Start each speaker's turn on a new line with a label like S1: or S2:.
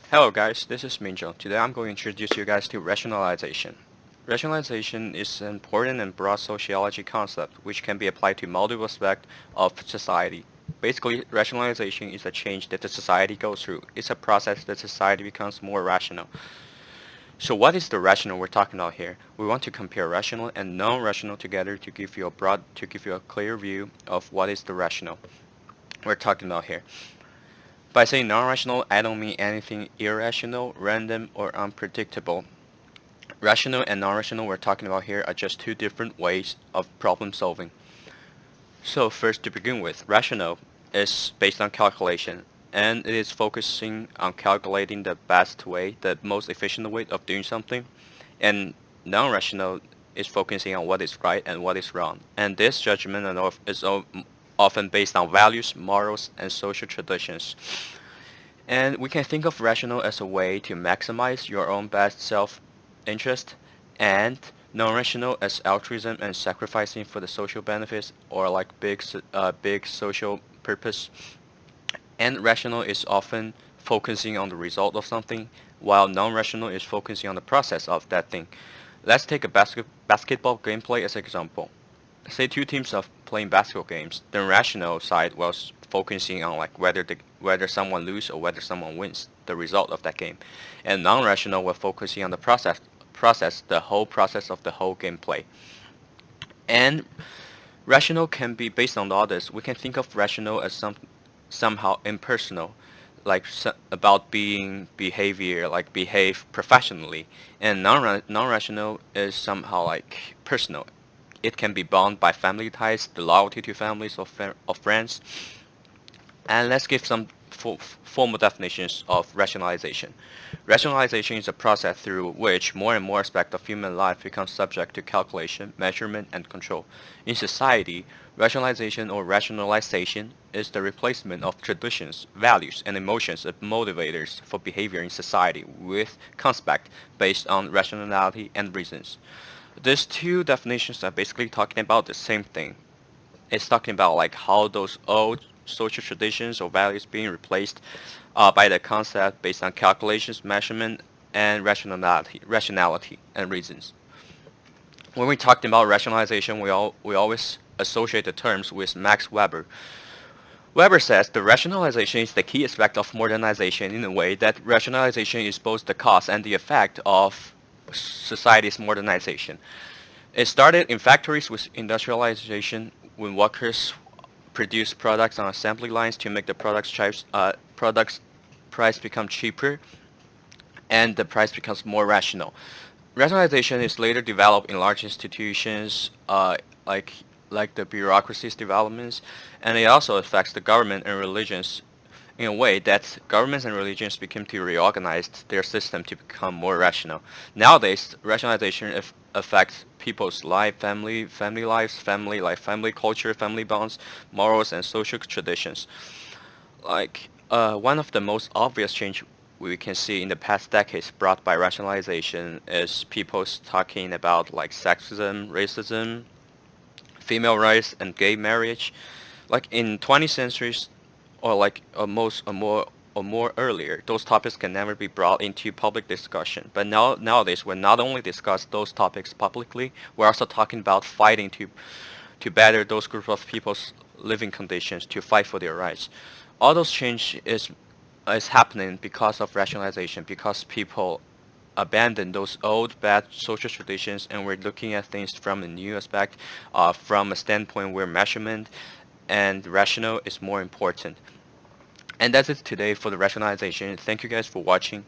S1: Hello guys, this is Minjo. Today I'm going to introduce you guys to rationalization. Rationalization is an important and broad sociology concept which can be applied to multiple aspects of society. Basically, rationalization is a change that the society goes through. It's a process that society becomes more rational. So what is the rational we're talking about here? We want to compare rational and non-rational together to give you a clear view of what is the rational we're talking about here. By saying non-rational, I don't mean anything irrational, random, or unpredictable. Rational and non-rational we're talking about here are just two different ways of problem solving. So first to begin with, rational is based on calculation and it is focusing on calculating the best way, the most efficient way of doing something. And non-rational is focusing on what is right and what is wrong. And this judgment is often based on values, morals, and social traditions. And we can think of rational as a way to maximize your own best self-interest and non-rational as altruism and sacrificing for the social benefits or like big social purpose. And rational is often focusing on the result of something, while non-rational is focusing on the process of that thing. Let's take a basketball gameplay as an example. Say two teams are playing basketball games. The rational side was focusing on like whether someone lose or whether someone wins, the result of that game, and non-rational were focusing on the the whole process of the whole gameplay. And rational can be based on the others. We can think of rational as somehow impersonal, like about being behavior, like behave professionally, and non-rational is somehow like personal. It can be bound by family ties, the loyalty to families of friends. And let's give some formal definitions of rationalization. Rationalization is a process through which more and more aspects of human life become subject to calculation, measurement, and control. In society, rationalization or rationalization is the replacement of traditions, values, and emotions as motivators for behavior in society with concepts based on rationality and reasons. These two definitions are basically talking about the same thing. It's talking about like how those old social traditions or values being replaced by the concept based on calculations, measurement, and rationality and reasons. When we talked about rationalization, we always associate the terms with Max Weber. Weber says the rationalization is the key aspect of modernization in a way that rationalization is both the cause and the effect of society's modernization. It started in factories with industrialization when workers produce products on assembly lines to make the products price become cheaper and the price becomes more rational. Rationalization is later developed in large institutions like like the bureaucracy's developments, and it also affects the government and religions in a way that governments and religions became to reorganize their system to become more rational. Nowadays, rationalization affects people's life, family lives, family life, family culture, family bonds, morals, and social traditions. Like one of the most obvious change we can see in the past decades brought by rationalization is people talking about like sexism, racism, female rights, and gay marriage. Like in 20th centuries, or like most or more earlier, those topics can never be brought into public discussion. But nowadays, we not only discuss those topics publicly, we're also talking about fighting to better those group of people's living conditions, to fight for their rights. All those change is happening because of rationalization, because people abandon those old bad social traditions and we're looking at things from a new aspect, from a standpoint where measurement and rational is more important. And that's it today for the rationalization. Thank you guys for watching.